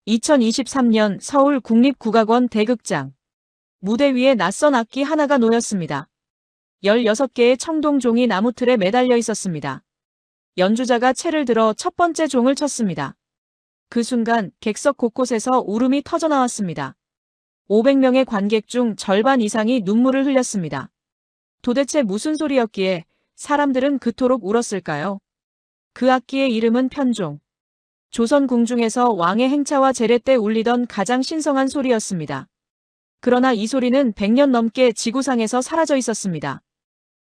2023년 서울 국립국악원 대극장. 무대 위에 낯선 악기 하나가 놓였습니다. 16개의 청동종이 나무틀에 매달려 있었습니다. 연주자가 채를 들어 첫 번째 종을 쳤습니다. 그 순간 객석 곳곳에서 울음이 터져나왔습니다. 500명의 관객 중 절반 이상이 눈물을 흘렸습니다. 도대체 무슨 소리였기에 사람들은 그토록 울었을까요? 그 악기의 이름은 편종. 조선 궁중에서 왕의 행차와 제례 때 울리던 가장 신성한 소리였습니다. 그러나 이 소리는 100년 넘게 지구상에서 사라져 있었습니다.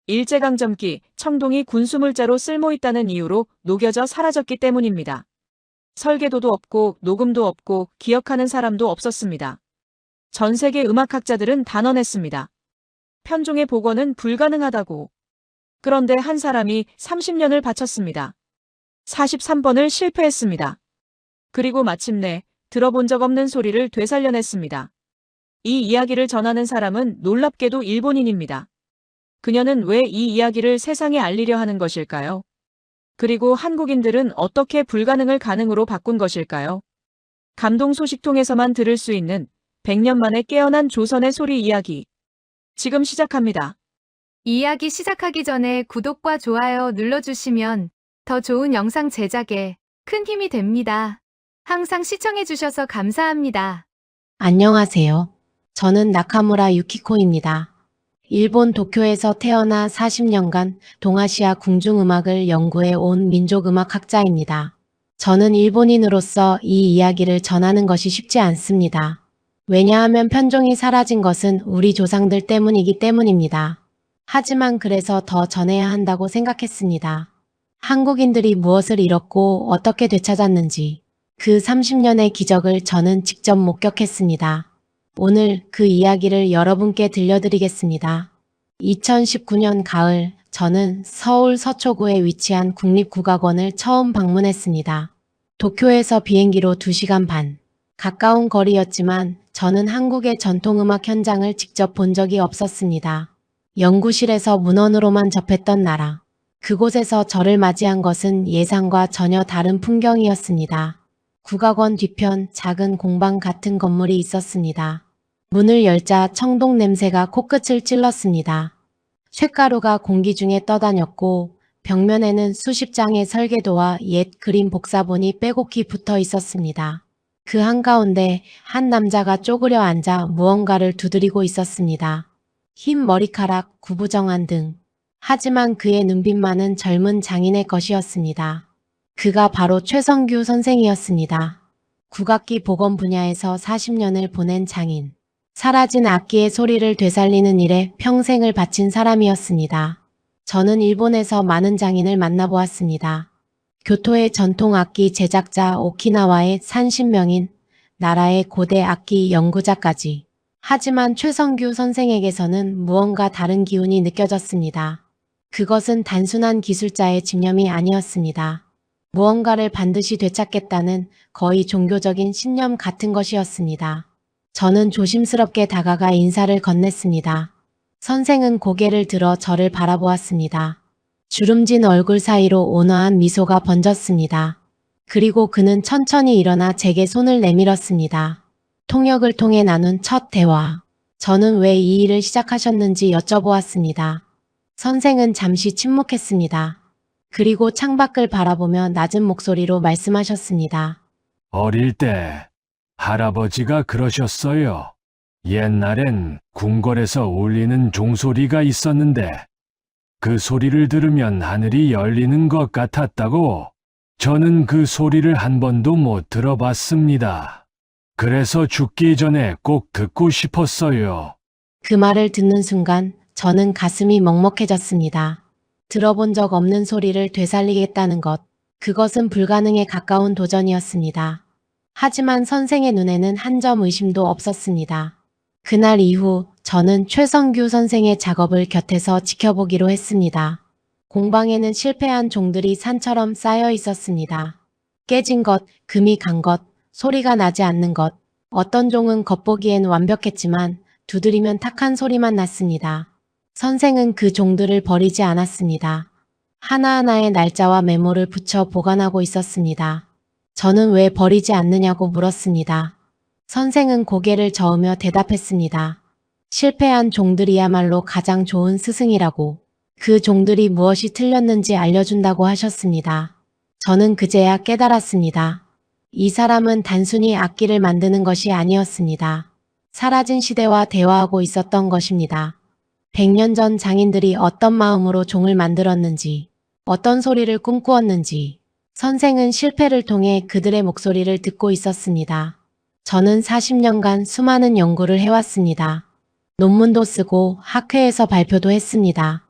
일제강점기 청동이 군수물자로 쓸모있다는 이유로 녹여져 사라졌기 때문입니다. 설계도도 없고 녹음도 없고 기억하는 사람도 없었습니다. 전 세계 음악학자들은 단언했습니다. 편종의 복원은 불가능하다고. 그런데 한 사람이 30년을 바쳤습니다. 43번을 실패했습니다. 그리고 마침내 들어본 적 없는 소리를 되살려냈습니다. 이 이야기를 전하는 사람은 놀랍게도 일본인입니다. 그녀는 왜 이 이야기를 세상에 알리려 하는 것일까요? 그리고 한국인들은 어떻게 불가능을 가능으로 바꾼 것일까요? 감동 소식통에서만 들을 수 있는 100년 만에 깨어난 조선의 소리 이야기. 지금 시작합니다. 이야기 시작하기 전에 구독과 좋아요 눌러주시면 더 좋은 영상 제작에 큰 힘이 됩니다. 항상 시청해주셔서 감사합니다. 안녕하세요. 저는 나카무라 유키코입니다. 일본 도쿄에서 태어나 40년간 동아시아 궁중음악을 연구해 온 민족음악학자입니다. 저는 일본인으로서 이 이야기를 전하는 것이 쉽지 않습니다. 왜냐하면 편종이 사라진 것은 우리 조상들 때문이기 때문입니다. 하지만 그래서 더 전해야 한다고 생각했습니다. 한국인들이 무엇을 잃었고 어떻게 되찾았는지 그 30년의 기적을 저는 직접 목격했습니다. 오늘 그 이야기를 여러분께 들려드리겠습니다. 2019년 가을, 저는 서울 서초구에 위치한 국립국악원을 처음 방문했습니다. 도쿄에서 비행기로 2시간 반. 가까운 거리였지만 저는 한국의 전통음악 현장을 직접 본 적이 없었습니다. 연구실에서 문헌으로만 접했던 나라. 그곳에서 저를 맞이한 것은 예상과 전혀 다른 풍경이었습니다. 국악원 뒤편 작은 공방 같은 건물이 있었습니다. 문을 열자 청동 냄새가 코끝을 찔렀습니다. 쇳가루가 공기 중에 떠다녔고 벽면에는 수십 장의 설계도와 옛 그림 복사본이 빼곡히 붙어 있었습니다. 그 한가운데 한 남자가 쪼그려 앉아 무언가를 두드리고 있었습니다. 흰 머리카락, 구부정한 등. 하지만 그의 눈빛만은 젊은 장인의 것이었습니다. 그가 바로 최성규 선생이었습니다. 국악기 복원 분야에서 40년을 보낸 장인. 사라진 악기의 소리를 되살리는 일에 평생을 바친 사람이었습니다. 저는 일본에서 많은 장인을 만나보았습니다. 교토의 전통 악기 제작자 오키나와의 산신명인, 나라의 고대 악기 연구자까지. 하지만 최성규 선생에게서는 무언가 다른 기운이 느껴졌습니다. 그것은 단순한 기술자의 집념이 아니었습니다. 무언가를 반드시 되찾겠다는 거의 종교적인 신념 같은 것이었습니다. 저는 조심스럽게 다가가 인사를 건넸습니다. 선생은 고개를 들어 저를 바라보았습니다. 주름진 얼굴 사이로 온화한 미소가 번졌습니다. 그리고 그는 천천히 일어나 제게 손을 내밀었습니다. 통역을 통해 나눈 첫 대화. 저는 왜 이 일을 시작하셨는지 여쭤보았습니다. 선생은 잠시 침묵했습니다. 그리고 창밖을 바라보며 낮은 목소리로 말씀하셨습니다. 어릴 때 할아버지가 그러셨어요. 옛날엔 궁궐에서 울리는 종소리가 있었는데 그 소리를 들으면 하늘이 열리는 것 같았다고. 저는 그 소리를 한 번도 못 들어봤습니다. 그래서 죽기 전에 꼭 듣고 싶었어요. 그 말을 듣는 순간 저는 가슴이 먹먹해졌습니다. 들어본 적 없는 소리를 되살리겠다는 것, 그것은 불가능에 가까운 도전이었습니다. 하지만 선생의 눈에는 한 점 의심도 없었습니다. 그날 이후 저는 최성규 선생의 작업을 곁에서 지켜보기로 했습니다. 공방에는 실패한 종들이 산처럼 쌓여 있었습니다. 깨진 것, 금이 간 것, 소리가 나지 않는 것, 어떤 종은 겉보기엔 완벽했지만 두드리면 탁한 소리만 났습니다. 선생은 그 종들을 버리지 않았습니다. 하나하나의 날짜와 메모를 붙여 보관하고 있었습니다. 저는 왜 버리지 않느냐고 물었습니다. 선생은 고개를 저으며 대답했습니다. 실패한 종들이야말로 가장 좋은 스승이라고. 그 종들이 무엇이 틀렸는지 알려준다고 하셨습니다. 저는 그제야 깨달았습니다. 이 사람은 단순히 악기를 만드는 것이 아니었습니다. 사라진 시대와 대화하고 있었던 것입니다. 100년 전 장인들이 어떤 마음으로 종을 만들었는지, 어떤 소리를 꿈꾸었는지, 선생은 실패를 통해 그들의 목소리를 듣고 있었습니다. 저는 40년간 수많은 연구를 해왔습니다. 논문도 쓰고 학회에서 발표도 했습니다.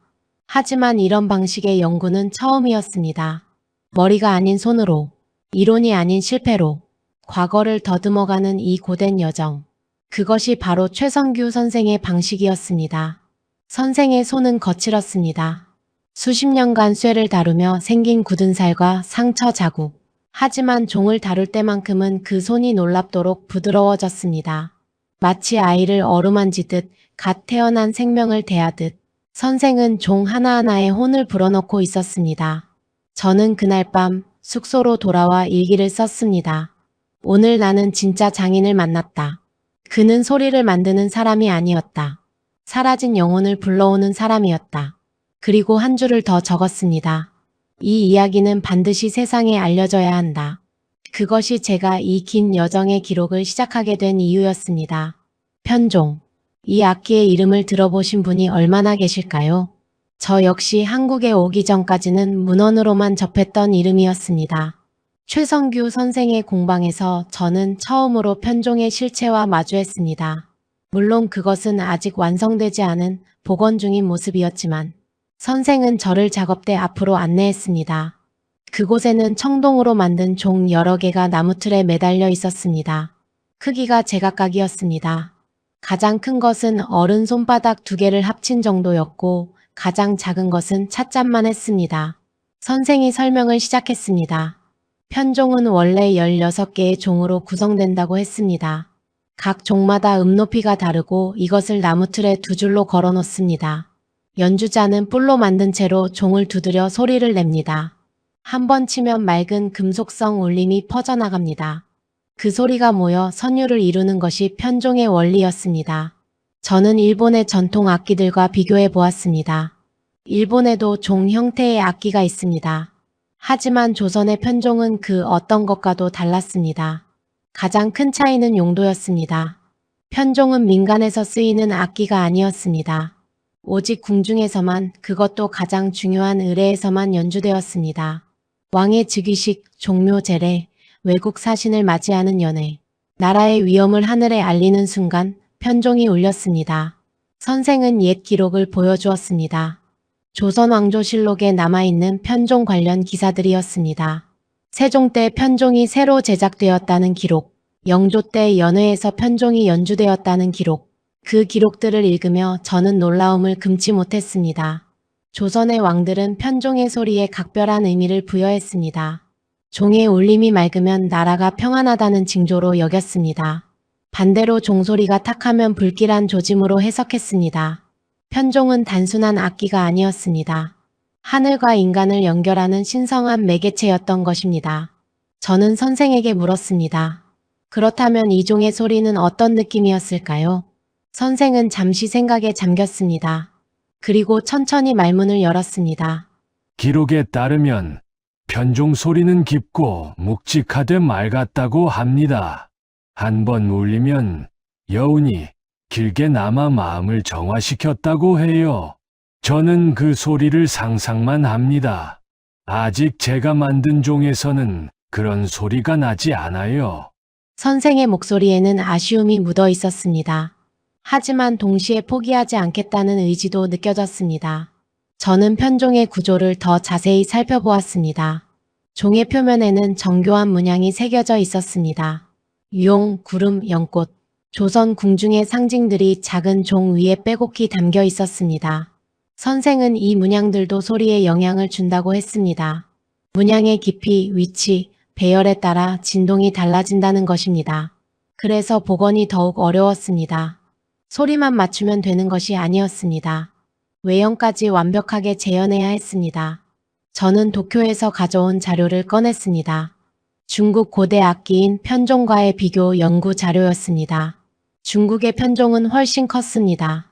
하지만 이런 방식의 연구는 처음이었습니다. 머리가 아닌 손으로, 이론이 아닌 실패로, 과거를 더듬어가는 이 고된 여정. 그것이 바로 최성규 선생의 방식이었습니다. 선생의 손은 거칠었습니다. 수십 년간 쇠를 다루며 생긴 굳은 살과 상처 자국. 하지만 종을 다룰 때만큼은 그 손이 놀랍도록 부드러워졌습니다. 마치 아이를 어루만지듯 갓 태어난 생명을 대하듯 선생은 종 하나하나에 혼을 불어넣고 있었습니다. 저는 그날 밤 숙소로 돌아와 일기를 썼습니다. 오늘 나는 진짜 장인을 만났다. 그는 소리를 만드는 사람이 아니었다. 사라진 영혼을 불러오는 사람이었다. 그리고 한 줄을 더 적었습니다. 이 이야기는 반드시 세상에 알려져야 한다. 그것이 제가 이 긴 여정의 기록을 시작하게 된 이유였습니다. 편종. 이 악기의 이름을 들어보신 분이 얼마나 계실까요? 저 역시 한국에 오기 전까지는 문헌으로만 접했던 이름이었습니다. 최성규 선생의 공방에서 저는 처음으로 편종의 실체와 마주했습니다. 물론 그것은 아직 완성되지 않은 복원 중인 모습이었지만 선생은 저를 작업대 앞으로 안내했습니다. 그곳에는 청동으로 만든 종 여러 개가 나무틀에 매달려 있었습니다. 크기가 제각각이었습니다. 가장 큰 것은 어른 손바닥 2개를 합친 정도였고 가장 작은 것은 차짠만 했습니다. 선생이 설명을 시작했습니다. 편종은 원래 16개의 종으로 구성된다고 했습니다. 각 종마다 높이가 다르고 이것을 나무틀에 2줄로 걸어 놓습니다. 연주자는 뿔로 만든 채로 종을 두드려 소리를 냅니다. 한 번 치면 맑은 금속성 울림이 퍼져나갑니다. 그 소리가 모여 선율을 이루는 것이 편종의 원리였습니다. 저는 일본의 전통 악기들과 비교해 보았습니다. 일본에도 종 형태의 악기가 있습니다. 하지만 조선의 편종은 그 어떤 것과도 달랐습니다. 가장 큰 차이는 용도였습니다. 편종은 민간에서 쓰이는 악기가 아니었습니다. 오직 궁중에서만, 그것도 가장 중요한 의례에서만 연주되었습니다. 왕의 즉위식, 종묘 제례, 외국 사신을 맞이하는 연회, 나라의 위엄을 하늘에 알리는 순간 편종이 울렸습니다. 선생은 옛 기록을 보여주었습니다. 조선왕조실록에 남아있는 편종 관련 기사들이었습니다. 세종 때 편종이 새로 제작되었다는 기록, 영조 때 연회에서 편종이 연주되었다는 기록, 그 기록들을 읽으며 저는 놀라움을 금치 못했습니다. 조선의 왕들은 편종의 소리에 각별한 의미를 부여했습니다. 종의 울림이 맑으면 나라가 평안하다는 징조로 여겼습니다. 반대로 종소리가 탁하면 불길한 조짐으로 해석했습니다. 편종은 단순한 악기가 아니었습니다. 하늘과 인간을 연결하는 신성한 매개체였던 것입니다. 저는 선생에게 물었습니다. 그렇다면 이 종의 소리는 어떤 느낌이었을까요? 선생은 잠시 생각에 잠겼습니다. 그리고 천천히 말문을 열었습니다. 기록에 따르면 편종 소리는 깊고 묵직하되 맑았다고 합니다. 한 번 울리면 여운이 길게 남아 마음을 정화시켰다고 해요. 저는 그 소리를 상상만 합니다. 아직 제가 만든 종에서는 그런 소리가 나지 않아요. 선생의 목소리에는 아쉬움이 묻어 있었습니다. 하지만 동시에 포기하지 않겠다는 의지도 느껴졌습니다. 저는 편종의 구조를 더 자세히 살펴보았습니다. 종의 표면에는 정교한 문양이 새겨져 있었습니다. 용, 구름, 연꽃, 조선 궁중의 상징들이 작은 종 위에 빼곡히 담겨 있었습니다. 선생은 이 문양들도 소리에 영향을 준다고 했습니다. 문양의 깊이, 위치, 배열에 따라 진동이 달라진다는 것입니다. 그래서 복원이 더욱 어려웠습니다. 소리만 맞추면 되는 것이 아니었습니다. 외형까지 완벽하게 재현해야 했습니다. 저는 도쿄에서 가져온 자료를 꺼냈습니다. 중국 고대 악기인 편종과의 비교 연구 자료였습니다. 중국의 편종은 훨씬 컸습니다.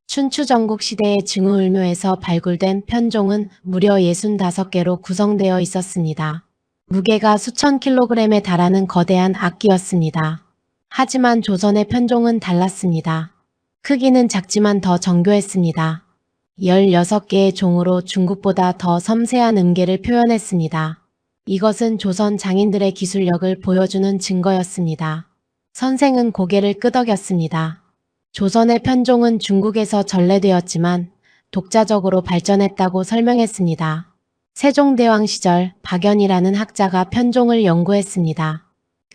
춘추 전국 시대의 증우울묘에서 발굴된 편종은 무려 65개로 구성되어 있었습니다. 무게가 수천 킬로그램에 달하는 거대한 악기였습니다. 하지만 조선의 편종은 달랐습니다. 크기는 작지만 더 정교했습니다. 16개의 종으로 중국보다 더 섬세한 음계를 표현했습니다. 이것은 조선 장인들의 기술력을 보여주는 증거였습니다. 선생은 고개를 끄덕였습니다. 조선의 편종은 중국에서 전래되었지만 독자적으로 발전했다고 설명했습니다. 세종대왕 시절 박연이라는 학자가 편종을 연구했습니다.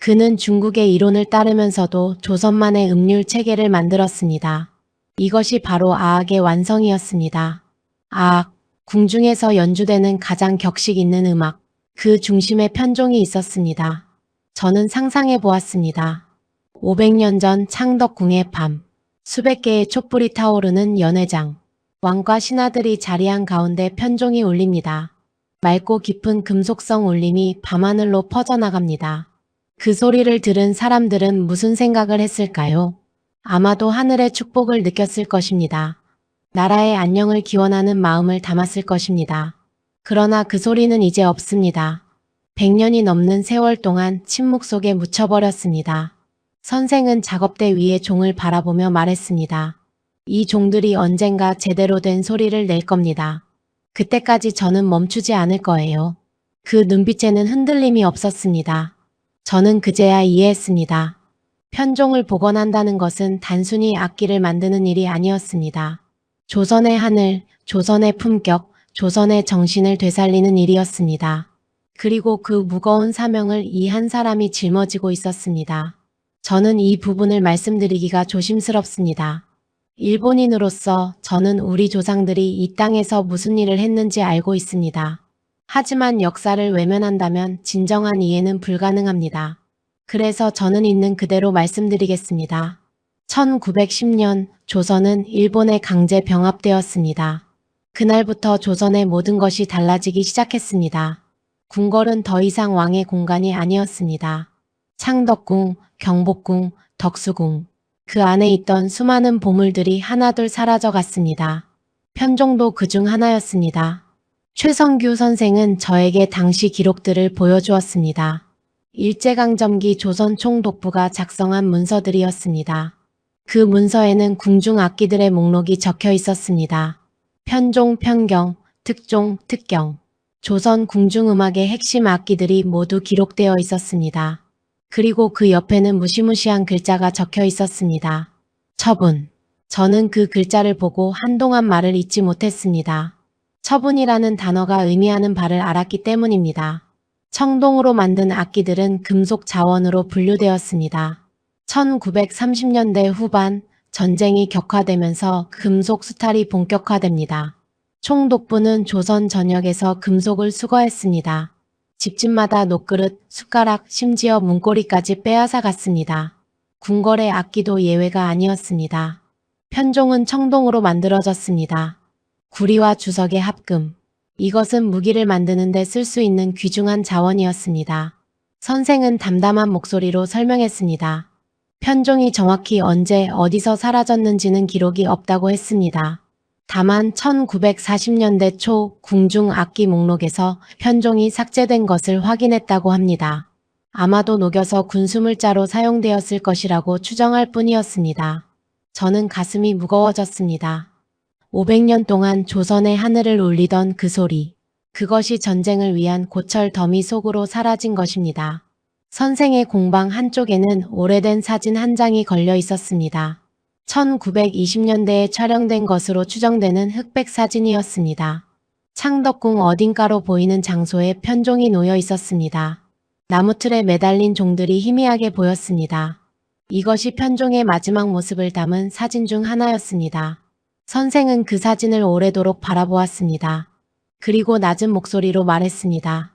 그는 중국의 이론을 따르면서도 조선만의 음률 체계를 만들었습니다. 이것이 바로 아악의 완성이었습니다. 아악, 궁중에서 연주되는 가장 격식 있는 음악, 그 중심에 편종이 있었습니다. 저는 상상해 보았습니다. 500년 전 창덕궁의 밤, 수백 개의 촛불이 타오르는 연회장, 왕과 신하들이 자리한 가운데 편종이 울립니다. 맑고 깊은 금속성 울림이 밤하늘로 퍼져나갑니다. 그 소리를 들은 사람들은 무슨 생각을 했을까요? 아마도 하늘의 축복을 느꼈을 것입니다. 나라의 안녕을 기원하는 마음을 담았을 것입니다. 그러나 그 소리는 이제 없습니다. 100년이 넘는 세월 동안 침묵 속에 묻혀버렸습니다. 선생은 작업대 위의 종을 바라보며 말했습니다. 이 종들이 언젠가 제대로 된 소리를 낼 겁니다. 그때까지 저는 멈추지 않을 거예요. 그 눈빛에는 흔들림이 없었습니다. 저는 그제야 이해했습니다. 편종을 복원한다는 것은 단순히 악기를 만드는 일이 아니었습니다. 조선의 하늘, 조선의 품격, 조선의 정신을 되살리는 일이었습니다. 그리고 그 무거운 사명을 이 한 사람이 짊어지고 있었습니다. 저는 이 부분을 말씀드리기가 조심스럽습니다. 일본인으로서 저는 우리 조상들이 이 땅에서 무슨 일을 했는지 알고 있습니다. 하지만 역사를 외면한다면 진정한 이해는 불가능합니다. 그래서 저는 있는 그대로 말씀드리겠습니다. 1910년 조선은 일본에 강제 병합되었습니다. 그날부터 조선의 모든 것이 달라지기 시작했습니다. 궁궐은 더 이상 왕의 공간이 아니었습니다. 창덕궁, 경복궁, 덕수궁, 그 안에 있던 수많은 보물들이 하나둘 사라져갔습니다. 편종도 그중 하나였습니다. 최성규 선생은 저에게 당시 기록들을 보여주었습니다. 일제강점기 조선 총독부가 작성한 문서들이었습니다. 그 문서에는 궁중 악기들의 목록이 적혀 있었습니다. 편종, 편경, 특종, 특경. 조선 궁중음악의 핵심 악기들이 모두 기록되어 있었습니다. 그리고 그 옆에는 무시무시한 글자가 적혀 있었습니다. 처분. 저는 그 글자를 보고 한동안 말을 잇지 못했습니다. 처분이라는 단어가 의미하는 바를 알았기 때문입니다. 청동으로 만든 악기들은 금속 자원으로 분류되었습니다. 1930년대 후반 전쟁이 격화되면서 금속 수탈이 본격화됩니다. 총독부는 조선 전역에서 금속을 수거했습니다. 집집마다 녹그릇, 숟가락, 심지어 문고리까지 빼앗아 갔습니다. 궁궐의 악기도 예외가 아니었습니다. 편종은 청동으로 만들어졌습니다. 구리와 주석의 합금. 이것은 무기를 만드는 데 쓸 수 있는 귀중한 자원이었습니다. 선생은 담담한 목소리로 설명했습니다. 편종이 정확히 언제 어디서 사라졌는지는 기록이 없다고 했습니다. 다만 1940년대 초 궁중 악기 목록에서 편종이 삭제된 것을 확인했다고 합니다. 아마도 녹여서 군수물자로 사용되었을 것이라고 추정할 뿐이었습니다. 저는 가슴이 무거워졌습니다. 500년 동안 조선의 하늘을 울리던 그 소리. 그것이 전쟁을 위한 고철 더미 속으로 사라진 것입니다. 선생의 공방 한쪽에는 오래된 사진 한 장이 걸려 있었습니다. 1920년대에 촬영된 것으로 추정되는 흑백 사진이었습니다. 창덕궁 어딘가로 보이는 장소에 편종이 놓여 있었습니다. 나무틀에 매달린 종들이 희미하게 보였습니다. 이것이 편종의 마지막 모습을 담은 사진 중 하나였습니다. 선생은 그 사진을 오래도록 바라보았습니다. 그리고 낮은 목소리로 말했습니다.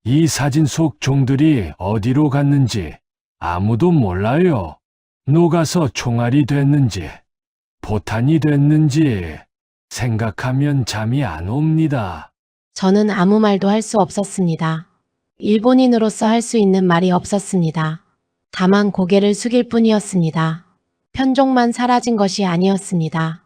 이 사진 속 종들이 어디로 갔는지 아무도 몰라요. 녹아서 총알이 됐는지, 포탄이 됐는지 생각하면 잠이 안 옵니다. 저는 아무 말도 할 수 없었습니다. 일본인으로서 할 수 있는 말이 없었습니다. 다만 고개를 숙일 뿐이었습니다. 편종만 사라진 것이 아니었습니다.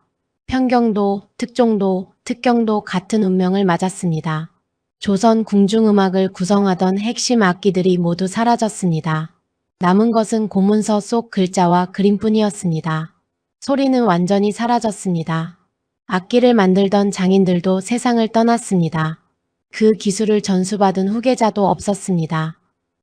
편경도, 특종도, 특경도 같은 운명을 맞았습니다. 조선 궁중음악을 구성하던 핵심 악기들이 모두 사라졌습니다. 남은 것은 고문서 속 글자와 그림뿐이었습니다. 소리는 완전히 사라졌습니다. 악기를 만들던 장인들도 세상을 떠났습니다. 그 기술을 전수받은 후계자도 없었습니다.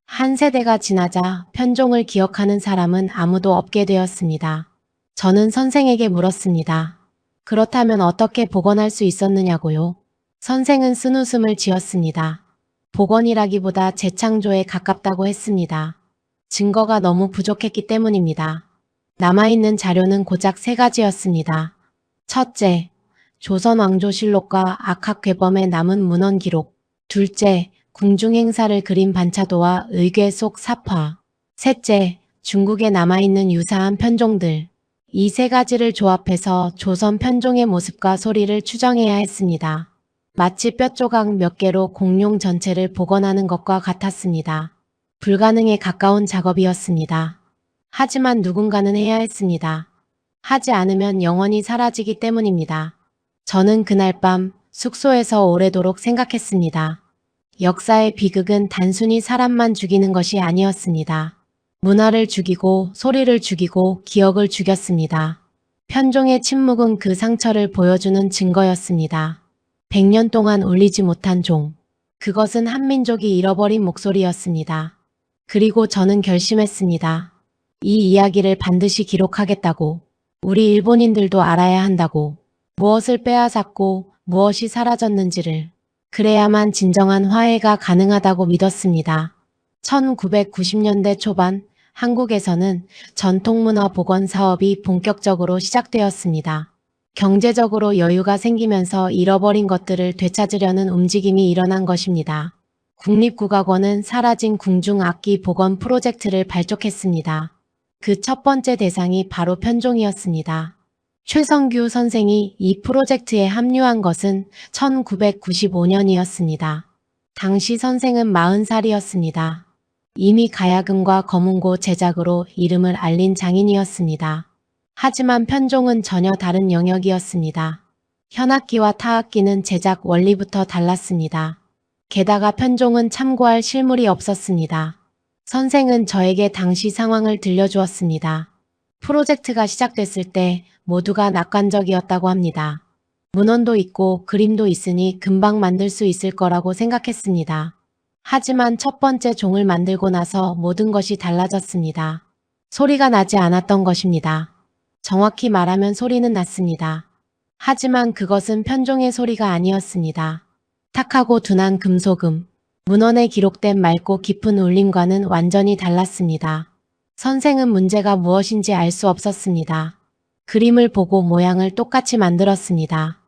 한 세대가 지나자 편종을 기억하는 사람은 아무도 없게 되었습니다. 저는 선생에게 물었습니다. 그렇다면 어떻게 복원할 수 있었느냐고요? 선생은 쓴웃음을 지었습니다. 복원이라기보다 재창조에 가깝다고 했습니다. 증거가 너무 부족했기 때문입니다. 남아있는 자료는 고작 3가지였습니다. 첫째, 조선 왕조실록과 악학괴범의 남은 문헌 기록. 둘째, 궁중행사를 그린 반차도와 의궤 속 사파. 셋째, 중국에 남아있는 유사한 편종들. 이 3가지를 조합해서 조선 편종의 모습과 소리를 추정해야 했습니다. 마치 뼈조각 몇 개로 공룡 전체를 복원하는 것과 같았습니다. 불가능에 가까운 작업이었습니다. 하지만 누군가는 해야 했습니다. 하지 않으면 영원히 사라지기 때문입니다. 저는 그날 밤 숙소에서 오래도록 생각했습니다. 역사의 비극은 단순히 사람만 죽이는 것이 아니었습니다. 문화를 죽이고 소리를 죽이고 기억을 죽였습니다. 편종의 침묵은 그 상처를 보여주는 증거였습니다. 100년 동안 울리지 못한 종. 그것은 한민족이 잃어버린 목소리였습니다. 그리고 저는 결심했습니다. 이 이야기를 반드시 기록하겠다고. 우리 일본인들도 알아야 한다고. 무엇을 빼앗았고 무엇이 사라졌는지를. 그래야만 진정한 화해가 가능하다고 믿었습니다. 1990년대 초반 한국에서는 전통문화 복원 사업이 본격적으로 시작되었습니다. 경제적으로 여유가 생기면서 잃어버린 것들을 되찾으려는 움직임이 일어난 것입니다. 국립국악원은 사라진 궁중악기 복원 프로젝트를 발족했습니다. 그 첫 번째 대상이 바로 편종이었습니다. 최성규 선생이 이 프로젝트에 합류한 것은 1995년이었습니다. 당시 선생은 40살이었습니다. 이미 가야금과 검은고 제작으로 이름을 알린 장인이었습니다. 하지만 편종은 전혀 다른 영역이었습니다. 현악기와 타악기는 제작 원리부터 달랐습니다. 게다가 편종은 참고할 실물이 없었습니다. 선생은 저에게 당시 상황을 들려주었습니다. 프로젝트가 시작됐을 때 모두가 낙관적이었다고 합니다. 문헌도 있고 그림도 있으니 금방 만들 수 있을 거라고 생각했습니다. 하지만 첫 번째 종을 만들고 나서 모든 것이 달라졌습니다. 소리가 나지 않았던 것입니다. 정확히 말하면 소리는 났습니다. 하지만 그것은 편종의 소리가 아니었습니다. 탁하고 둔한 금소금, 문헌에 기록된 맑고 깊은 울림과는 완전히 달랐습니다. 선생은 문제가 무엇인지 알 수 없었습니다. 그림을 보고 모양을 똑같이 만들었습니다.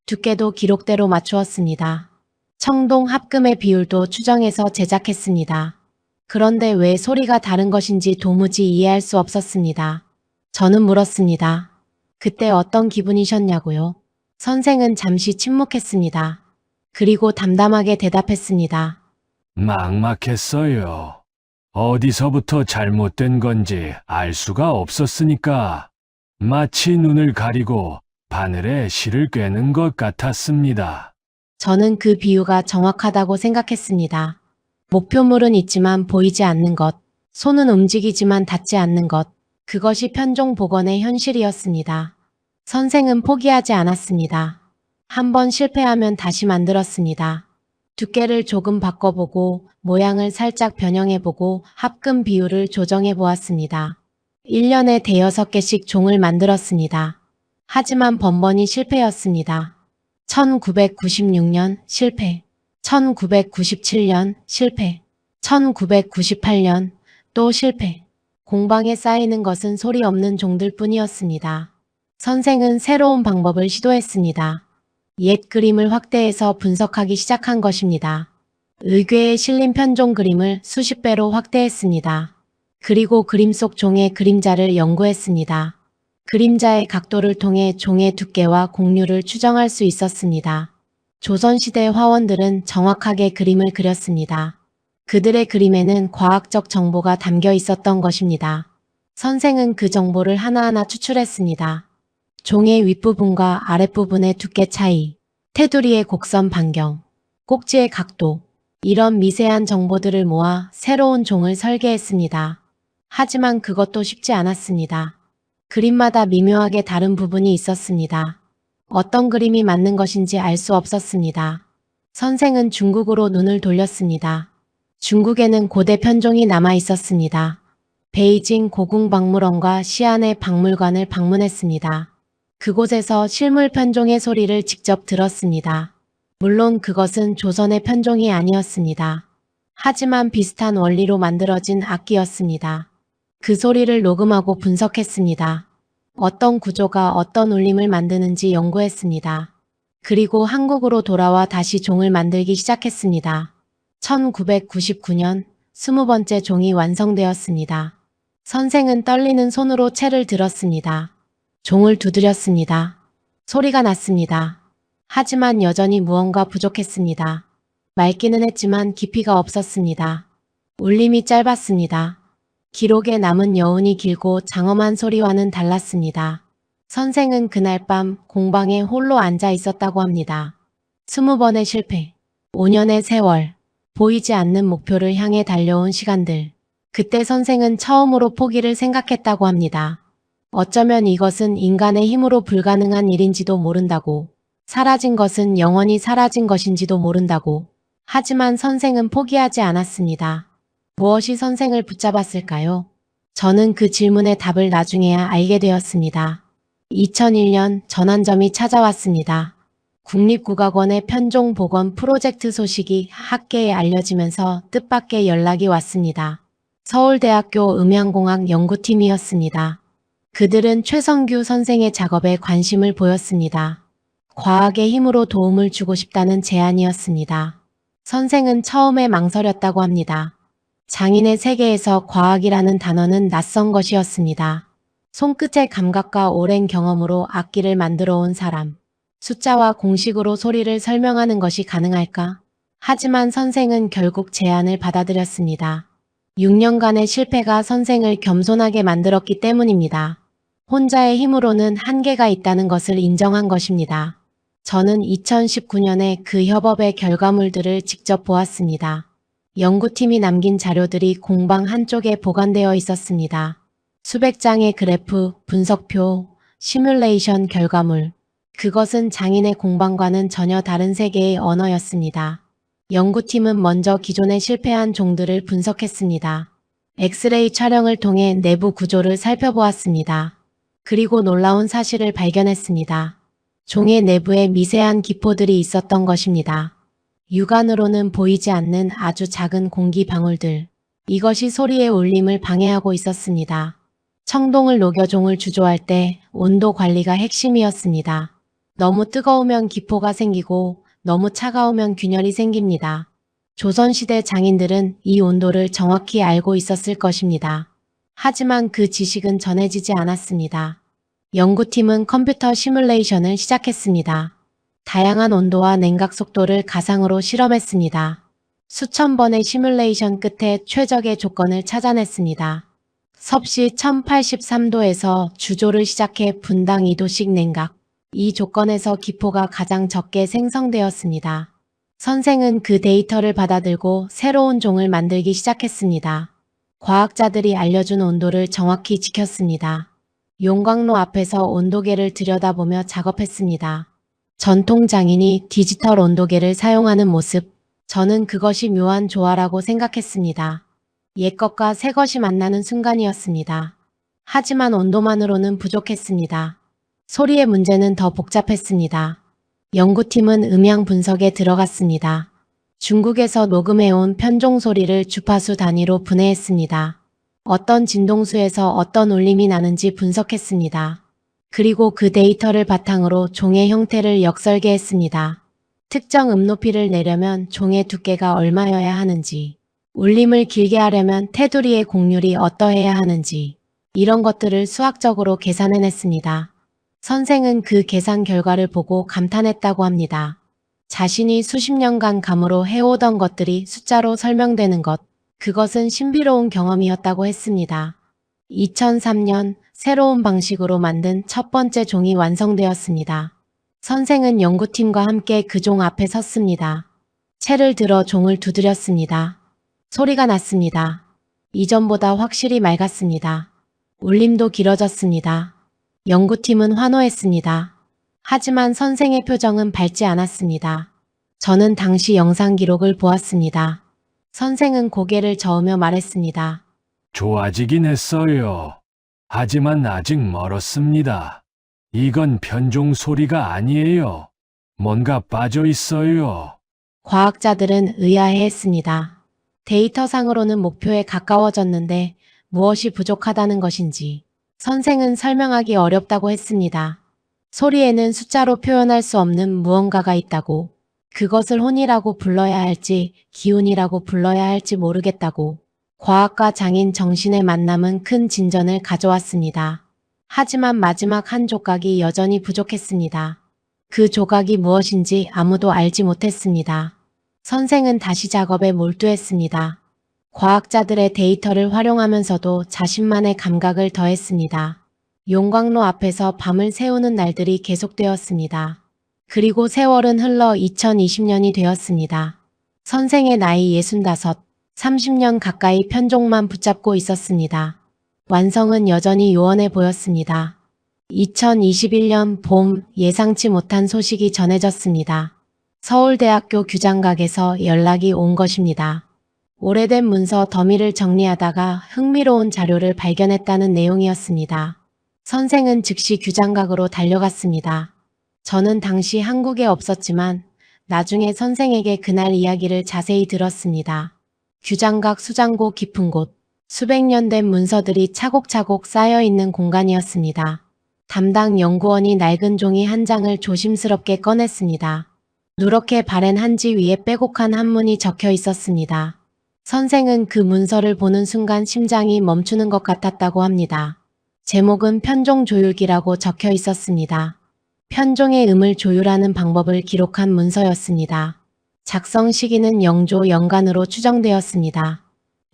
두께도 기록대로 맞추었습니다. 청동 합금의 비율도 추정해서 제작했습니다. 그런데 왜 소리가 다른 것인지 도무지 이해할 수 없었습니다. 저는 물었습니다. 그때 어떤 기분이셨냐고요? 선생은 잠시 침묵했습니다. 그리고 담담하게 대답했습니다. 막막했어요. 어디서부터 잘못된 건지 알 수가 없었으니까 마치 눈을 가리고 바늘에 실을 꿰는 것 같았습니다. 저는 그 비유가 정확하다고 생각했습니다. 목표물은 있지만 보이지 않는 것, 손은 움직이지만 닿지 않는 것, 그것이 편종 복원의 현실이었습니다. 선생은 포기하지 않았습니다. 한번 실패하면 다시 만들었습니다. 두께를 조금 바꿔보고 모양을 살짝 변형해보고 합금 비율을 조정해보았습니다. 1년에 5-6개씩 종을 만들었습니다. 하지만 번번이 실패였습니다. 1996년 실패, 1997년 실패, 1998년 또 실패. 공방에 쌓이는 것은 소리 없는 종들 뿐이었습니다. 선생은 새로운 방법을 시도했습니다. 옛 그림을 확대해서 분석하기 시작한 것입니다. 의궤에 실린 편종 그림을 수십 배로 확대했습니다. 그리고 그림 속 종의 그림자를 연구했습니다. 그림자의 각도를 통해 종의 두께와 곡률을 추정할 수 있었습니다. 조선시대 화원들은 정확하게 그림을 그렸습니다. 그들의 그림에는 과학적 정보가 담겨 있었던 것입니다. 선생은 그 정보를 하나하나 추출했습니다. 종의 윗부분과 아랫부분의 두께 차이, 테두리의 곡선 반경, 꼭지의 각도, 이런 미세한 정보들을 모아 새로운 종을 설계했습니다. 하지만 그것도 쉽지 않았습니다. 그림마다 미묘하게 다른 부분이 있었습니다. 어떤 그림이 맞는 것인지 알 수 없었습니다. 선생은 중국으로 눈을 돌렸습니다. 중국에는 고대 편종이 남아 있었습니다. 베이징 고궁박물원과 시안의 박물관을 방문했습니다. 그곳에서 실물 편종의 소리를 직접 들었습니다. 물론 그것은 조선의 편종이 아니었습니다. 하지만 비슷한 원리로 만들어진 악기였습니다. 그 소리를 녹음하고 분석했습니다. 어떤 구조가 어떤 울림을 만드는지 연구했습니다. 그리고 한국으로 돌아와 다시 종을 만들기 시작했습니다. 1999년 20번째 종이 완성되었습니다. 선생은 떨리는 손으로 채를 들었습니다. 종을 두드렸습니다. 소리가 났습니다. 하지만 여전히 무언가 부족했습니다. 맑기는 했지만 깊이가 없었습니다. 울림이 짧았습니다. 기록에 남은 여운이 길고 장엄한 소리와는 달랐습니다. 선생은 그날 밤 공방에 홀로 앉아 있었다고 합니다. 20번의 실패, 5년의 세월, 보이지 않는 목표를 향해 달려온 시간들. 그때 선생은 처음으로 포기를 생각했다고 합니다. 어쩌면 이것은 인간의 힘으로 불가능한 일인지도 모른다고, 사라진 것은 영원히 사라진 것인지도 모른다고. 하지만 선생은 포기하지 않았습니다. 무엇이 선생을 붙잡았을까요? 저는 그 질문의 답을 나중에야 알게 되었습니다. 2001년 전환점이 찾아왔습니다. 국립국악원의 편종복원 프로젝트 소식이 학계에 알려지면서 뜻밖의 연락이 왔습니다. 서울대학교 음향공학 연구팀이었습니다. 그들은 최성규 선생의 작업에 관심을 보였습니다. 과학의 힘으로 도움을 주고 싶다는 제안이었습니다. 선생은 처음에 망설였다고 합니다. 장인의 세계에서 과학이라는 단어는 낯선 것이었습니다. 손끝의 감각과 오랜 경험으로 악기를 만들어 온 사람. 숫자와 공식으로 소리를 설명하는 것이 가능할까? 하지만 선생은 결국 제안을 받아들였습니다. 6년간의 실패가 선생을 겸손하게 만들었기 때문입니다. 혼자의 힘으로는 한계가 있다는 것을 인정한 것입니다. 저는 2019년에 그 협업의 결과물들을 직접 보았습니다. 연구팀이 남긴 자료들이 공방 한쪽에 보관되어 있었습니다. 수백 장의 그래프, 분석표, 시뮬레이션 결과물. 그것은 장인의 공방과는 전혀 다른 세계의 언어였습니다. 연구팀은 먼저 기존에 실패한 종들을 분석했습니다. 엑스레이 촬영을 통해 내부 구조를 살펴보았습니다. 그리고 놀라운 사실을 발견했습니다. 종의 내부에 미세한 기포들이 있었던 것입니다. 육안으로는 보이지 않는 아주 작은 공기 방울들. 이것이 소리의 울림을 방해하고 있었습니다. 청동을 녹여 종을 주조할 때 온도 관리가 핵심이었습니다. 너무 뜨거우면 기포가 생기고 너무 차가우면 균열이 생깁니다. 조선시대 장인들은 이 온도를 정확히 알고 있었을 것입니다. 하지만 그 지식은 전해지지 않았습니다. 연구팀은 컴퓨터 시뮬레이션을 시작했습니다. 다양한 온도와 냉각 속도를 가상으로 실험했습니다. 수천 번의 시뮬레이션 끝에 최적의 조건을 찾아냈습니다. 섭씨 1083도에서 주조를 시작해 분당 2도씩 냉각. 이 조건에서 기포가 가장 적게 생성되었습니다. 선생은 그 데이터를 받아들고 새로운 종을 만들기 시작했습니다. 과학자들이 알려준 온도를 정확히 지켰습니다. 용광로 앞에서 온도계를 들여다보며 작업했습니다. 전통 장인이 디지털 온도계를 사용하는 모습, 저는 그것이 묘한 조화라고 생각했습니다. 옛것과 새것이 만나는 순간이었습니다. 하지만 온도만으로는 부족했습니다. 소리의 문제는 더 복잡했습니다. 연구팀은 음향 분석에 들어갔습니다. 중국에서 녹음해온 편종 소리를 주파수 단위로 분해했습니다. 어떤 진동수에서 어떤 울림이 나는지 분석했습니다. 그리고 그 데이터를 바탕으로 종의 형태를 역설계했습니다. 특정 음높이를 내려면 종의 두께가 얼마여야 하는지, 울림을 길게 하려면 테두리의 곡률이 어떠해야 하는지, 이런 것들을 수학적으로 계산해냈습니다. 선생은 그 계산 결과를 보고 감탄했다고 합니다. 자신이 수십 년간 감으로 해오던 것들이 숫자로 설명되는 것, 그것은 신비로운 경험이었다고 했습니다. 2003년 새로운 방식으로 만든 첫 번째 종이 완성되었습니다. 선생은 연구팀과 함께 그 종 앞에 섰습니다. 채를 들어 종을 두드렸습니다. 소리가 났습니다. 이전보다 확실히 맑았습니다. 울림도 길어졌습니다. 연구팀은 환호했습니다. 하지만 선생의 표정은 밝지 않았습니다. 저는 당시 영상 기록을 보았습니다. 선생은 고개를 저으며 말했습니다. 좋아지긴 했어요. 하지만 아직 멀었습니다. 이건 편종 소리가 아니에요. 뭔가 빠져 있어요. 과학자들은 의아해했습니다. 데이터상으로는 목표에 가까워졌는데 무엇이 부족하다는 것인지 선생은 설명하기 어렵다고 했습니다. 소리에는 숫자로 표현할 수 없는 무언가가 있다고, 그것을 혼이라고 불러야 할지 기운이라고 불러야 할지 모르겠다고. 과학과 장인 정신의 만남은 큰 진전을 가져왔습니다. 하지만 마지막 한 조각이 여전히 부족했습니다. 그 조각이 무엇인지 아무도 알지 못했습니다. 선생은 다시 작업에 몰두했습니다. 과학자들의 데이터를 활용하면서도 자신만의 감각을 더했습니다. 용광로 앞에서 밤을 새우는 날들이 계속되었습니다. 그리고 세월은 흘러 2020년이 되었습니다. 선생의 나이 65, 30년 가까이 편종만 붙잡고 있었습니다. 완성은 여전히 요원해 보였습니다. 2021년 봄 예상치 못한 소식이 전해졌습니다. 서울대학교 규장각에서 연락이 온 것입니다. 오래된 문서 더미를 정리하다가 흥미로운 자료를 발견했다는 내용이었습니다. 선생은 즉시 규장각으로 달려갔습니다. 저는 당시 한국에 없었지만 나중에 선생에게 그날 이야기를 자세히 들었습니다. 규장각 수장고 깊은 곳, 수백 년 된 문서들이 차곡차곡 쌓여있는 공간이었습니다. 담당 연구원이 낡은 종이 한 장을 조심스럽게 꺼냈습니다. 누렇게 바랜 한지 위에 빼곡한 한문이 적혀 있었습니다. 선생은 그 문서를 보는 순간 심장이 멈추는 것 같았다고 합니다. 제목은 편종 조율기라고 적혀 있었습니다. 편종의 음을 조율하는 방법을 기록한 문서였습니다. 작성 시기는 영조 연간으로 추정되었습니다.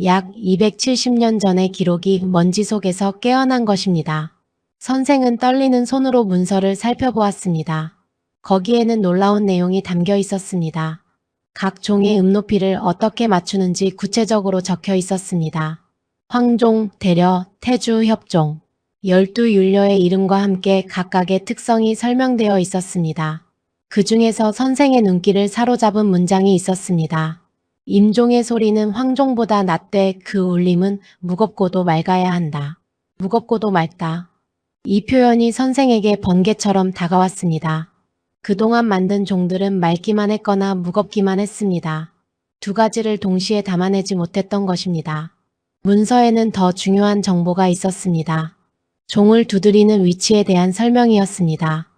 약 270년 전의 기록이 먼지 속에서 깨어난 것입니다. 선생은 떨리는 손으로 문서를 살펴보았습니다. 거기에는 놀라운 내용이 담겨 있었습니다. 각 종의 음높이를 어떻게 맞추는지 구체적으로 적혀 있었습니다. 황종, 대려, 태주, 협종. 12율려의 이름과 함께 각각의 특성이 설명되어 있었습니다. 그 중에서 선생의 눈길을 사로잡은 문장이 있었습니다. 임종의 소리는 황종보다 낮되 그 울림은 무겁고도 맑아야 한다. 무겁고도 맑다. 이 표현이 선생에게 번개처럼 다가왔습니다. 그동안 만든 종들은 맑기만 했거나 무겁기만 했습니다. 두 가지를 동시에 담아내지 못했던 것입니다. 문서에는 더 중요한 정보가 있었습니다. 종을 두드리는 위치에 대한 설명이었습니다.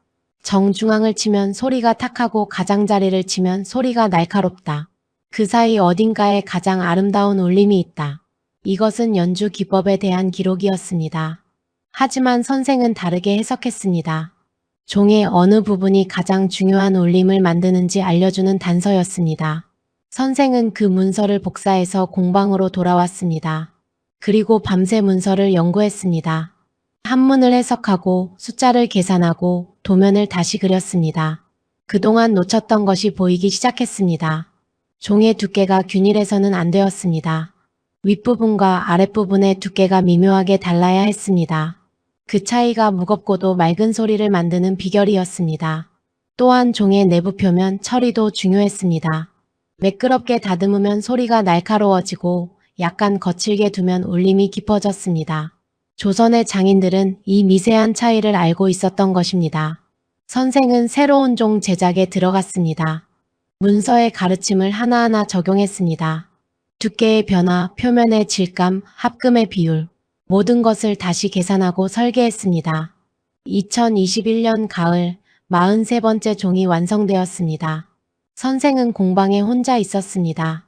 정중앙을 치면 소리가 탁하고 가장자리를 치면 소리가 날카롭다. 그 사이 어딘가에 가장 아름다운 울림이 있다. 이것은 연주 기법에 대한 기록이었습니다. 하지만 선생은 다르게 해석했습니다. 종의 어느 부분이 가장 중요한 울림을 만드는지 알려주는 단서였습니다. 선생은 그 문서를 복사해서 공방으로 돌아왔습니다. 그리고 밤새 문서를 연구했습니다. 한문을 해석하고 숫자를 계산하고 도면을 다시 그렸습니다. 그동안 놓쳤던 것이 보이기 시작했습니다. 종의 두께가 균일해서는 안 되었습니다. 윗부분과 아랫부분의 두께가 미묘하게 달라야 했습니다. 그 차이가 무겁고도 맑은 소리를 만드는 비결이었습니다. 또한 종의 내부 표면 처리도 중요했습니다. 매끄럽게 다듬으면 소리가 날카로워지고 약간 거칠게 두면 울림이 깊어졌습니다. 조선의 장인들은 이 미세한 차이를 알고 있었던 것입니다. 선생은 새로운 종 제작에 들어갔습니다. 문서의 가르침을 하나하나 적용했습니다. 두께의 변화, 표면의 질감, 합금의 비율, 모든 것을 다시 계산하고 설계했습니다. 2021년 가을 43번째 종이 완성되었습니다. 선생은 공방에 혼자 있었습니다.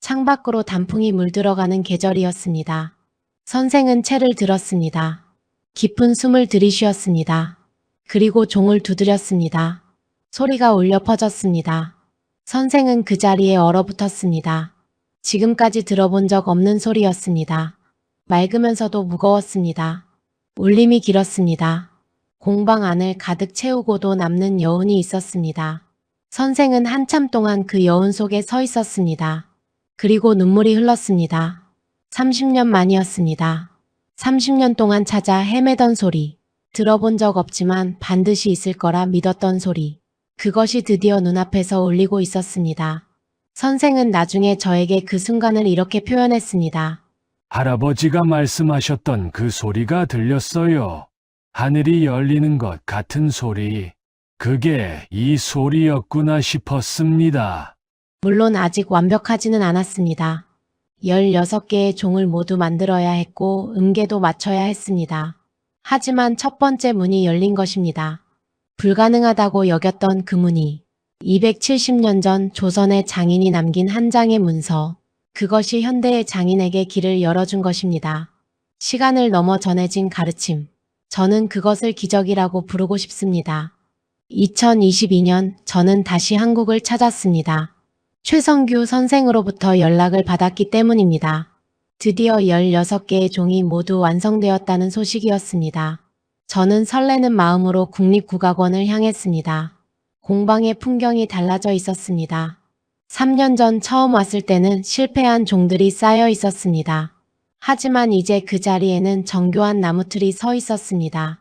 창밖으로 단풍이 물들어가는 계절이었습니다. 선생은 채를 들었습니다. 깊은 숨을 들이쉬었습니다. 그리고 종을 두드렸습니다. 소리가 울려 퍼졌습니다. 선생은 그 자리에 얼어붙었습니다. 지금까지 들어본 적 없는 소리였습니다. 맑으면서도 무거웠습니다. 울림이 길었습니다. 공방 안을 가득 채우고도 남는 여운이 있었습니다. 선생은 한참 동안 그 여운 속에 서 있었습니다. 그리고 눈물이 흘렀습니다. 30년 만이었습니다. 30년 동안 찾아 헤매던 소리. 들어본 적 없지만 반드시 있을 거라 믿었던 소리. 그것이 드디어 눈앞에서 울리고 있었습니다. 선생은 나중에 저에게 그 순간을 이렇게 표현했습니다. 할아버지가 말씀하셨던 그 소리가 들렸어요. 하늘이 열리는 것 같은 소리. 그게 이 소리였구나 싶었습니다. 물론 아직 완벽하지는 않았습니다. 16개의 종을 모두 만들어야 했고 음계도 맞춰야 했습니다. 하지만 첫 번째 문이 열린 것입니다. 불가능하다고 여겼던 그 문이 270년 전 조선의 장인이 남긴 한 장의 문서. 그것이 현대의 장인에게 길을 열어준 것입니다. 시간을 넘어 전해진 가르침. 저는 그것을 기적이라고 부르고 싶습니다. 2022년 저는 다시 한국을 찾았습니다. 최성규 선생으로부터 연락을 받았기 때문입니다. 드디어 16개의 종이 모두 완성되었다는 소식이었습니다. 저는 설레는 마음으로 국립국악원을 향했습니다. 공방의 풍경이 달라져 있었습니다. 3년 전 처음 왔을 때는 실패한 종들이 쌓여 있었습니다. 하지만 이제 그 자리에는 정교한 나무틀이 서 있었습니다.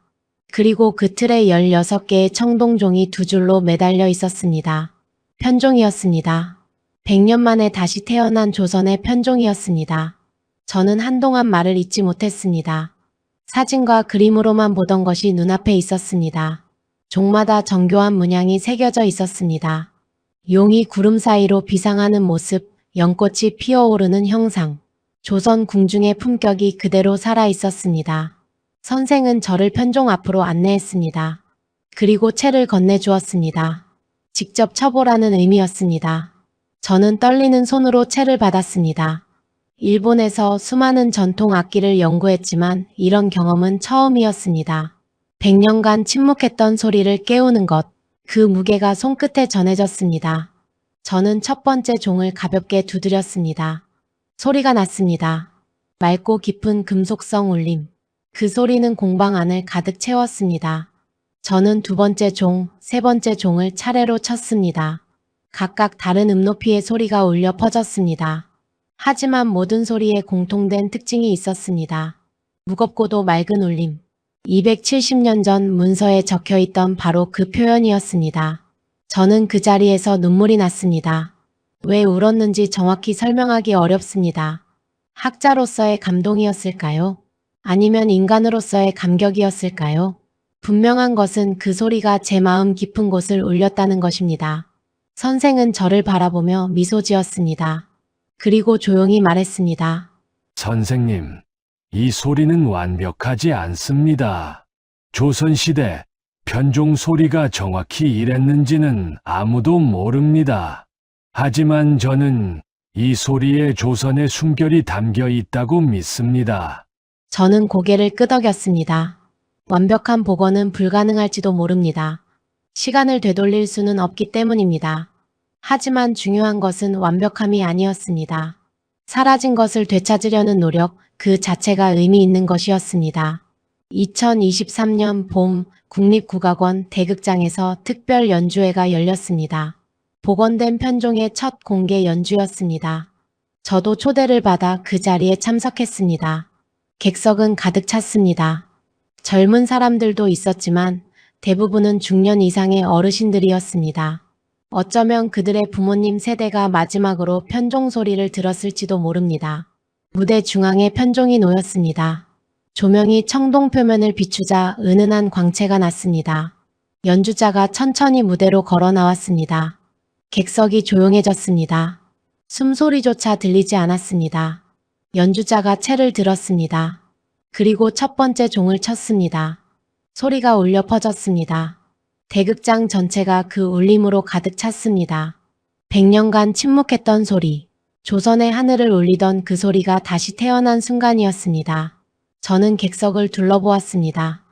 그리고 그 틀에 16개의 청동종이 두 줄로 매달려 있었습니다. 편종이었습니다. 100년 만에 다시 태어난 조선의 편종이었습니다. 저는 한동안 말을 잇지 못했습니다. 사진과 그림으로만 보던 것이 눈앞에 있었습니다. 종마다 정교한 문양이 새겨져 있었습니다. 용이 구름 사이로 비상하는 모습, 연꽃이 피어오르는 형상. 조선 궁중의 품격이 그대로 살아 있었습니다. 선생은 저를 편종 앞으로 안내했습니다. 그리고 채를 건네주었습니다. 직접 쳐보라는 의미였습니다. 저는 떨리는 손으로 채를 받았습니다. 일본에서 수많은 전통 악기를 연구했지만 이런 경험은 처음이었습니다. 100년간 침묵했던 소리를 깨우는 것, 그 무게가 손끝에 전해졌습니다. 저는 첫 번째 종을 가볍게 두드렸습니다. 소리가 났습니다. 맑고 깊은 금속성 울림. 그 소리는 공방 안을 가득 채웠습니다. 저는 두 번째 종, 세 번째 종을 차례로 쳤습니다. 각각 다른 음높이의 소리가 울려 퍼졌습니다. 하지만 모든 소리에 공통된 특징이 있었습니다. 무겁고도 맑은 울림. 270년 전 문서에 적혀있던 바로 그 표현이었습니다. 저는 그 자리에서 눈물이 났습니다. 왜 울었는지 정확히 설명하기 어렵습니다. 학자로서의 감동이었을까요? 아니면 인간으로서의 감격이었을까요? 분명한 것은 그 소리가 제 마음 깊은 곳을 울렸다는 것입니다. 선생은 저를 바라보며 미소 지었습니다. 그리고 조용히 말했습니다. 선생님, 이 소리는 완벽하지 않습니다. 조선시대 편종 소리가 정확히 이랬는지는 아무도 모릅니다. 하지만 저는 이 소리에 조선의 숨결이 담겨 있다고 믿습니다. 저는 고개를 끄덕였습니다. 완벽한 복원은 불가능할지도 모릅니다. 시간을 되돌릴 수는 없기 때문입니다. 하지만 중요한 것은 완벽함이 아니었습니다. 사라진 것을 되찾으려는 노력 그 자체가 의미 있는 것이었습니다. 2023년 봄 국립국악원 대극장에서 특별 연주회가 열렸습니다. 복원된 편종의 첫 공개 연주였습니다. 저도 초대를 받아 그 자리에 참석했습니다. 객석은 가득 찼습니다. 젊은 사람들도 있었지만 대부분은 중년 이상의 어르신들이었습니다. 어쩌면 그들의 부모님 세대가 마지막으로 편종 소리를 들었을지도 모릅니다. 무대 중앙에 편종이 놓였습니다. 조명이 청동 표면을 비추자 은은한 광채가 났습니다. 연주자가 천천히 무대로 걸어 나왔습니다. 객석이 조용해졌습니다. 숨소리조차 들리지 않았습니다. 연주자가 채를 들었습니다. 그리고 첫 번째 종을 쳤습니다. 소리가 울려 퍼졌습니다. 대극장 전체가 그 울림으로 가득 찼습니다. 100년간 침묵했던 소리, 조선의 하늘을 울리던 그 소리가 다시 태어난 순간이었습니다. 저는 객석을 둘러보았습니다.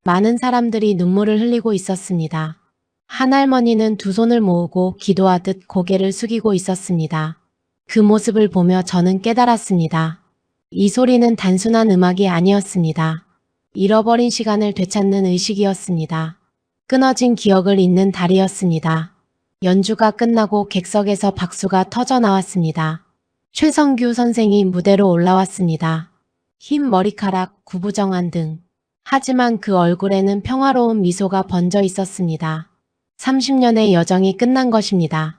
많은 사람들이 눈물을 흘리고 있었습니다. 한할머니는 두 손을 모으고 기도하듯 고개를 숙이고 있었습니다. 그 모습을 보며 저는 깨달았습니다. 이 소리는 단순한 음악이 아니었습니다. 잃어버린 시간을 되찾는 의식이었습니다. 끊어진 기억을 잇는 달이었습니다. 연주가 끝나고 객석에서 박수가 터져 나왔습니다. 최성규 선생이 무대로 올라왔습니다. 흰 머리카락, 구부정한 등. 하지만 그 얼굴에는 평화로운 미소가 번져 있었습니다. 30년의 여정이 끝난 것입니다.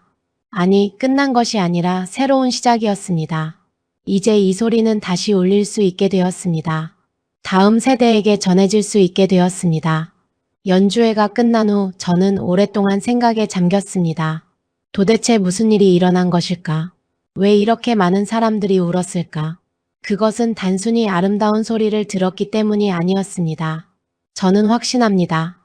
아니, 끝난 것이 아니라 새로운 시작이었습니다. 이제 이 소리는 다시 울릴 수 있게 되었습니다. 다음 세대에게 전해질 수 있게 되었습니다. 연주회가 끝난 후 저는 오랫동안 생각에 잠겼습니다. 도대체 무슨 일이 일어난 것일까? 왜 이렇게 많은 사람들이 울었을까? 그것은 단순히 아름다운 소리를 들었기 때문이 아니었습니다. 저는 확신합니다.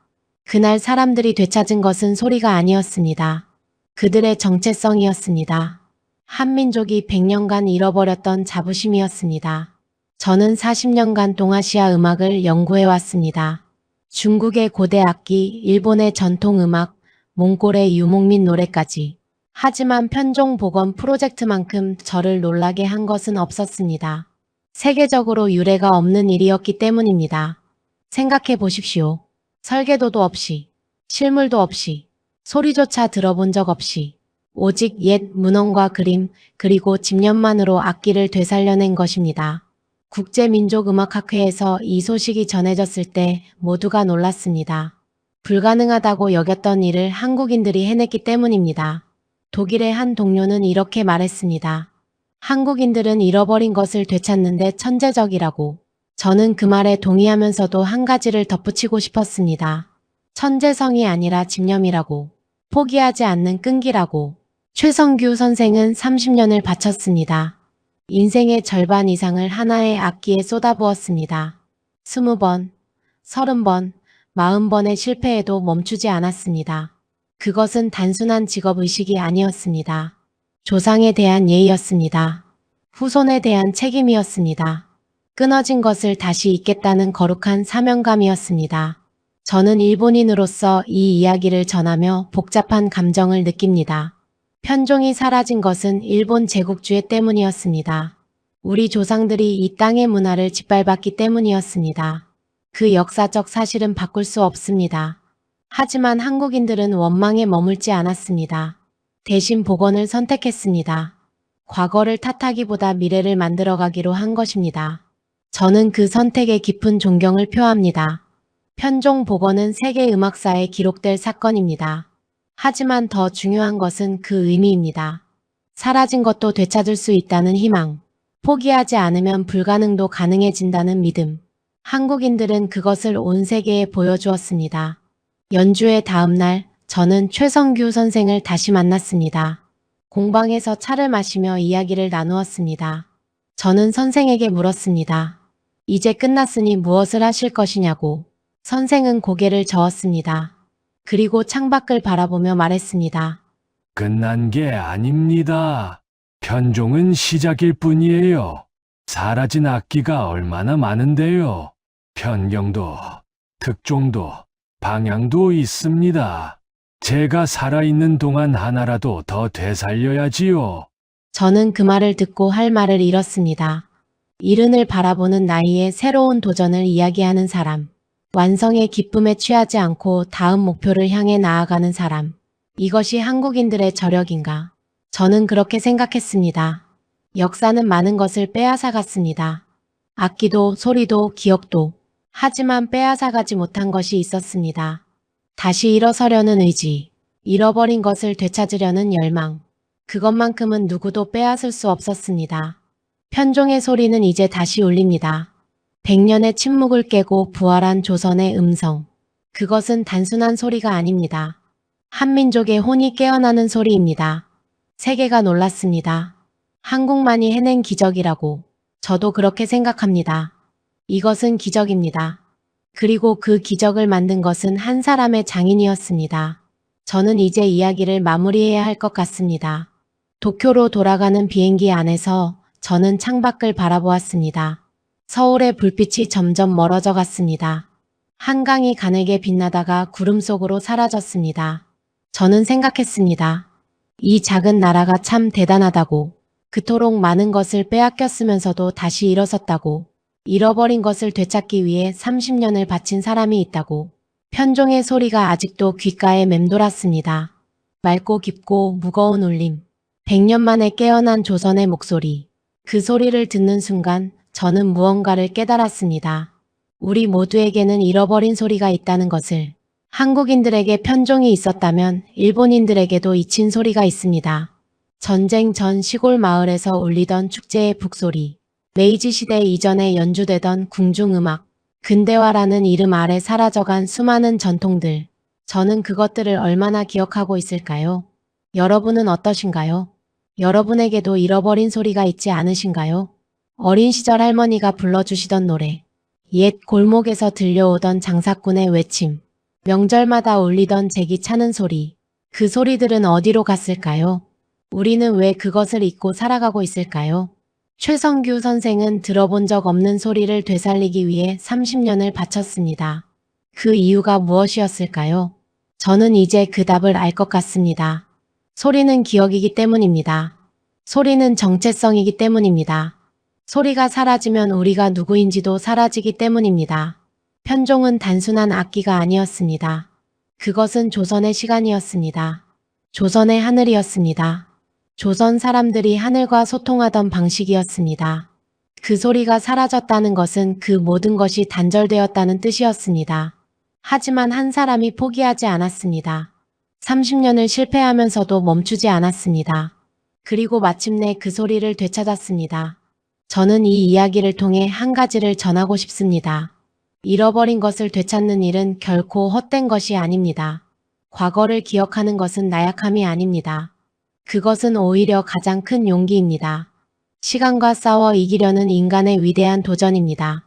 그날 사람들이 되찾은 것은 소리가 아니었습니다. 그들의 정체성이었습니다. 한민족이 100년간 잃어버렸던 자부심이었습니다. 저는 40년간 동아시아 음악을 연구해왔습니다. 중국의 고대 악기, 일본의 전통 음악, 몽골의 유목민 노래까지. 하지만 편종 복원 프로젝트만큼 저를 놀라게 한 것은 없었습니다. 세계적으로 유례가 없는 일이었기 때문입니다. 생각해 보십시오. 설계도도 없이, 실물도 없이, 소리조차 들어본 적 없이, 오직 옛 문헌과 그림, 그리고 집념만으로 악기를 되살려낸 것입니다. 국제민족음악학회에서 이 소식이 전해졌을 때 모두가 놀랐습니다. 불가능하다고 여겼던 일을 한국인들이 해냈기 때문입니다. 독일의 한 동료는 이렇게 말했습니다. 한국인들은 잃어버린 것을 되찾는데 천재적이라고. 저는 그 말에 동의하면서도 한 가지를 덧붙이고 싶었습니다. 천재성이 아니라 집념이라고. 포기하지 않는 끈기라고. 최성규 선생은 30년을 바쳤습니다. 인생의 절반 이상을 하나의 악기에 쏟아부었습니다. 20번, 30번, 40번의 실패에도 멈추지 않았습니다. 그것은 단순한 직업의식이 아니었습니다. 조상에 대한 예의였습니다. 후손에 대한 책임이었습니다. 끊어진 것을 다시 잇겠다는 거룩한 사명감이었습니다. 저는 일본인으로서 이 이야기를 전하며 복잡한 감정을 느낍니다. 편종이 사라진 것은 일본 제국주의 때문이었습니다. 우리 조상들이 이 땅의 문화를 짓밟았기 때문이었습니다. 그 역사적 사실은 바꿀 수 없습니다. 하지만 한국인들은 원망에 머물지 않았습니다. 대신 복원을 선택했습니다. 과거를 탓하기보다 미래를 만들어가기로 한 것입니다. 저는 그 선택에 깊은 존경을 표합니다. 편종 복원은 세계 음악사에 기록될 사건입니다. 하지만 더 중요한 것은 그 의미입니다. 사라진 것도 되찾을 수 있다는 희망, 포기하지 않으면 불가능도 가능해진다는 믿음. 한국인들은 그것을 온 세계에 보여주었습니다. 연주의 다음 날, 저는 최성규 선생을 다시 만났습니다. 공방에서 차를 마시며 이야기를 나누었습니다. 저는 선생에게 물었습니다. 이제 끝났으니 무엇을 하실 것이냐고. 선생은 고개를 저었습니다. 그리고 창밖을 바라보며 말했습니다. 끝난 게 아닙니다. 편종은 시작일 뿐이에요. 사라진 악기가 얼마나 많은데요. 변경도, 특종도, 방향도 있습니다. 제가 살아있는 동안 하나라도 더 되살려야지요. 저는 그 말을 듣고 할 말을 잃었습니다. 이른을 바라보는 나이에 새로운 도전을 이야기하는 사람. 완성의 기쁨에 취하지 않고 다음 목표를 향해 나아가는 사람. 이것이 한국인들의 저력인가? 저는 그렇게 생각했습니다. 역사는 많은 것을 빼앗아갔습니다. 악기도, 소리도, 기억도. 하지만 빼앗아가지 못한 것이 있었습니다. 다시 일어서려는 의지, 잃어버린 것을 되찾으려는 열망. 그것만큼은 누구도 빼앗을 수 없었습니다. 편종의 소리는 이제 다시 울립니다. 100년의 침묵을 깨고 부활한 조선의 음성. 그것은 단순한 소리가 아닙니다. 한민족의 혼이 깨어나는 소리입니다. 세계가 놀랐습니다. 한국만이 해낸 기적이라고. 저도 그렇게 생각합니다. 이것은 기적입니다. 그리고 그 기적을 만든 것은 한 사람의 장인이었습니다. 저는 이제 이야기를 마무리해야 할 것 같습니다. 도쿄로 돌아가는 비행기 안에서 저는 창밖을 바라보았습니다. 서울의 불빛이 점점 멀어져 갔습니다. 한강이 가늘게 빛나다가 구름 속으로 사라졌습니다. 저는 생각했습니다. 이 작은 나라가 참 대단하다고. 그토록 많은 것을 빼앗겼으면서도 다시 일어섰다고. 잃어버린 것을 되찾기 위해 30년을 바친 사람이 있다고. 편종의 소리가 아직도 귓가에 맴돌았습니다. 맑고 깊고 무거운 울림. 100년 만에 깨어난 조선의 목소리. 그 소리를 듣는 순간 저는 무언가를 깨달았습니다. 우리 모두에게는 잃어버린 소리가 있다는 것을. 한국인들에게 편종이 있었다면 일본인들에게도 잊힌 소리가 있습니다. 전쟁 전 시골 마을에서 울리던 축제의 북소리. 메이지 시대 이전에 연주되던 궁중음악. 근대화라는 이름 아래 사라져간 수많은 전통들. 저는 그것들을 얼마나 기억하고 있을까요? 여러분은 어떠신가요? 여러분에게도 잃어버린 소리가 있지 않으신가요? 어린 시절 할머니가 불러주시던 노래. 옛 골목에서 들려오던 장사꾼의 외침. 명절마다 울리던 제기 차는 소리. 그 소리들은 어디로 갔을까요? 우리는 왜 그것을 잊고 살아가고 있을까요? 최성규 선생은 들어본 적 없는 소리를 되살리기 위해 30년을 바쳤습니다. 그 이유가 무엇이었을까요? 저는 이제 그 답을 알 것 같습니다. 소리는 기억이기 때문입니다. 소리는 정체성이기 때문입니다. 소리가 사라지면 우리가 누구인지도 사라지기 때문입니다. 편종은 단순한 악기가 아니었습니다. 그것은 조선의 시간이었습니다. 조선의 하늘이었습니다. 조선 사람들이 하늘과 소통하던 방식이었습니다. 그 소리가 사라졌다는 것은 그 모든 것이 단절되었다는 뜻이었습니다. 하지만 한 사람이 포기하지 않았습니다. 30년을 실패하면서도 멈추지 않았습니다. 그리고 마침내 그 소리를 되찾았습니다. 저는 이 이야기를 통해 한 가지를 전하고 싶습니다. 잃어버린 것을 되찾는 일은 결코 헛된 것이 아닙니다. 과거를 기억하는 것은 나약함이 아닙니다. 그것은 오히려 가장 큰 용기입니다. 시간과 싸워 이기려는 인간의 위대한 도전입니다.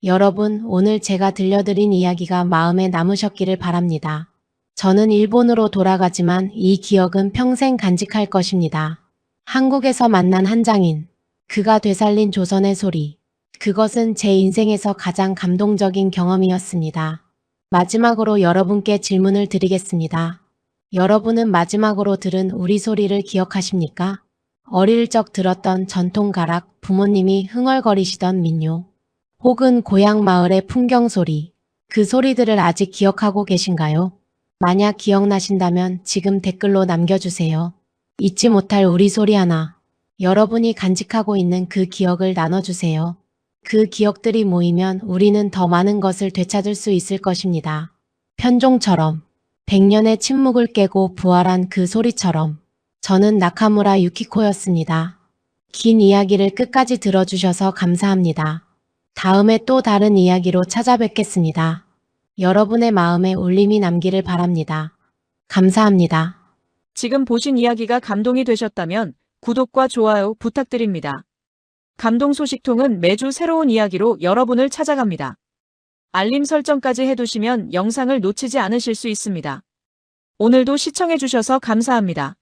여러분, 오늘 제가 들려드린 이야기가 마음에 남으셨기를 바랍니다. 저는 일본으로 돌아가지만 이 기억은 평생 간직할 것입니다. 한국에서 만난 한 장인. 그가 되살린 조선의 소리. 그것은 제 인생에서 가장 감동적인 경험이었습니다. 마지막으로 여러분께 질문을 드리겠습니다. 여러분은 마지막으로 들은 우리 소리를 기억하십니까? 어릴 적 들었던 전통 가락, 부모님이 흥얼거리시던 민요, 혹은 고향 마을의 풍경 소리, 그 소리들을 아직 기억하고 계신가요? 만약 기억나신다면 지금 댓글로 남겨주세요. 잊지 못할 우리 소리 하나. 여러분이 간직하고 있는 그 기억을 나눠주세요. 그 기억들이 모이면 우리는 더 많은 것을 되찾을 수 있을 것입니다. 편종처럼, 100년의 침묵을 깨고 부활한 그 소리처럼. 저는 나카무라 유키코였습니다. 긴 이야기를 끝까지 들어주셔서 감사합니다. 다음에 또 다른 이야기로 찾아뵙겠습니다. 여러분의 마음에 울림이 남기를 바랍니다. 감사합니다. 지금 보신 이야기가 감동이 되셨다면 구독과 좋아요 부탁드립니다. 감동 소식통은 매주 새로운 이야기로 여러분을 찾아갑니다. 알림 설정까지 해두시면 영상을 놓치지 않으실 수 있습니다. 오늘도 시청해주셔서 감사합니다.